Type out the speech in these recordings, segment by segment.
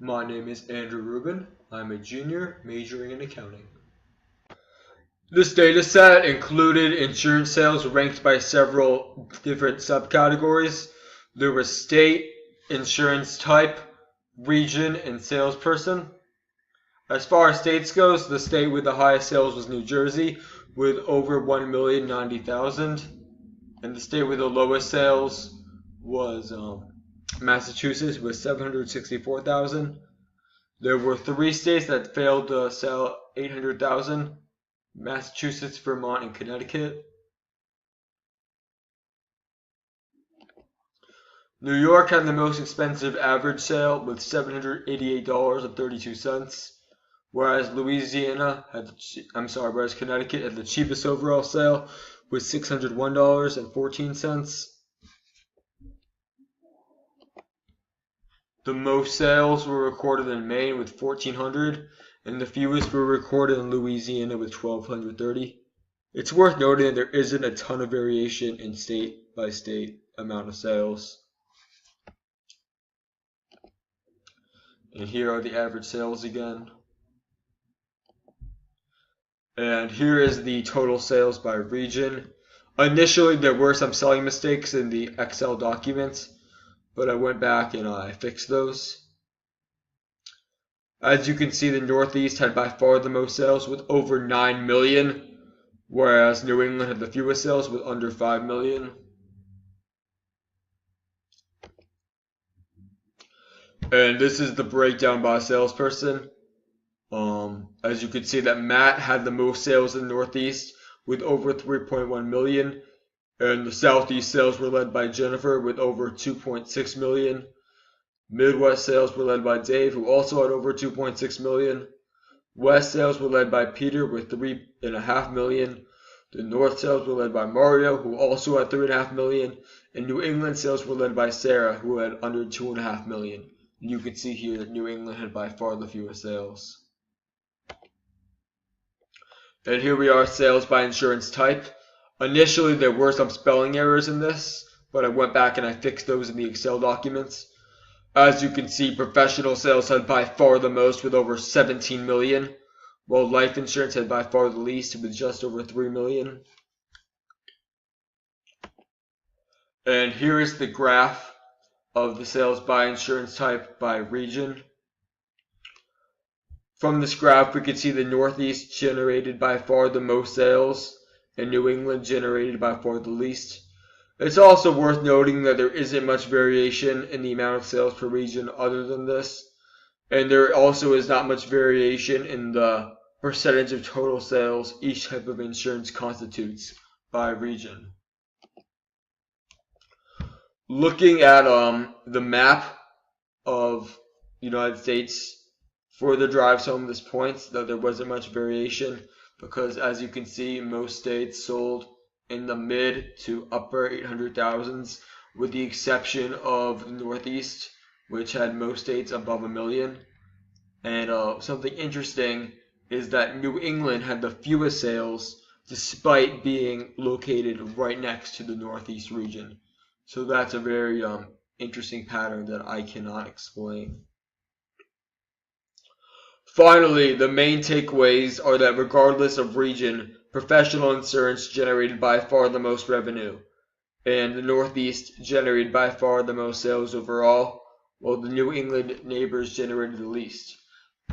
My name is Andrew Rubin. I'm a junior majoring in accounting. This data set included insurance sales ranked by several different subcategories. There was state, insurance type, region, and salesperson. As far as states goes, the state with the highest sales was New Jersey with over 1,090,000, and the state with the lowest sales was Massachusetts with 764,000. There were 3 states that failed to sell 800,000: Massachusetts, Vermont, and Connecticut. New York had the most expensive average sale with $788.32, whereas Connecticut had the cheapest overall sale with $601.14. The most sales were recorded in Maine with 1,400, and the fewest were recorded in Louisiana with 1,230. It's worth noting that there isn't a ton of variation in state by state amount of sales. And here are the average sales again. And here is the total sales by region. Initially, there were some spelling mistakes in the Excel documents, but I went back and I fixed those. As you can see, the Northeast had by far the most sales with over 9 million, whereas New England had the fewest sales with under 5 million. And this is the breakdown by salesperson. As you can see, that Matt had the most sales in the Northeast with over 3.1 million. And the Southeast sales were led by Jennifer with over 2.6 million. Midwest sales were led by Dave, who also had over 2.6 million. West sales were led by Peter with 3.5 million. The North sales were led by Mario, who also had 3.5 million. And New England sales were led by Sarah, who had under 2.5 million. And you can see here that New England had by far the fewest sales. And here we are, sales by insurance type. Initially, there were some spelling errors in this, but I went back and I fixed those in the Excel documents. As you can see, professional sales had by far the most with over 17 million, while life insurance had by far the least with just over 3 million. And here is the graph of the sales by insurance type by region. From this graph, we can see the Northeast generated by far the most sales, and New England generated by far the least. It's also worth noting that there isn't much variation in the amount of sales per region other than this, and there also is not much variation in the percentage of total sales each type of insurance constitutes by region. Looking at the map of the United States further drives home this point that there wasn't much variation, because as you can see, most states sold in the mid to upper 800,000s, with the exception of the Northeast, which had most states above 1 million. And something interesting is that New England had the fewest sales despite being located right next to the Northeast region. So that's a very interesting pattern that I cannot explain. Finally, the main takeaways are that regardless of region, professional insurance generated by far the most revenue, and the Northeast generated by far the most sales overall, while the New England neighbors generated the least.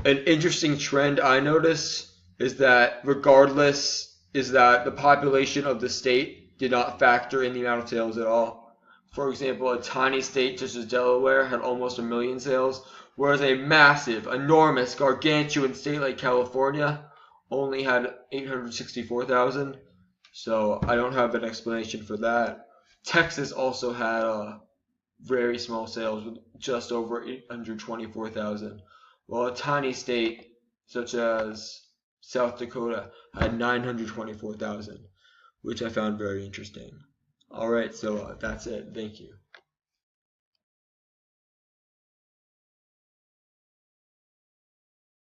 An interesting trend I notice is that the population of the state did not factor in the amount of sales at all. For example, a tiny state such as Delaware had almost 1 million sales, whereas a massive, enormous, gargantuan state like California only had 864,000. So I don't have an explanation for that. Texas also had very small sales with just over 824,000, while a tiny state such as South Dakota had 924,000, which I found very interesting. Alright, so that's it. Thank you.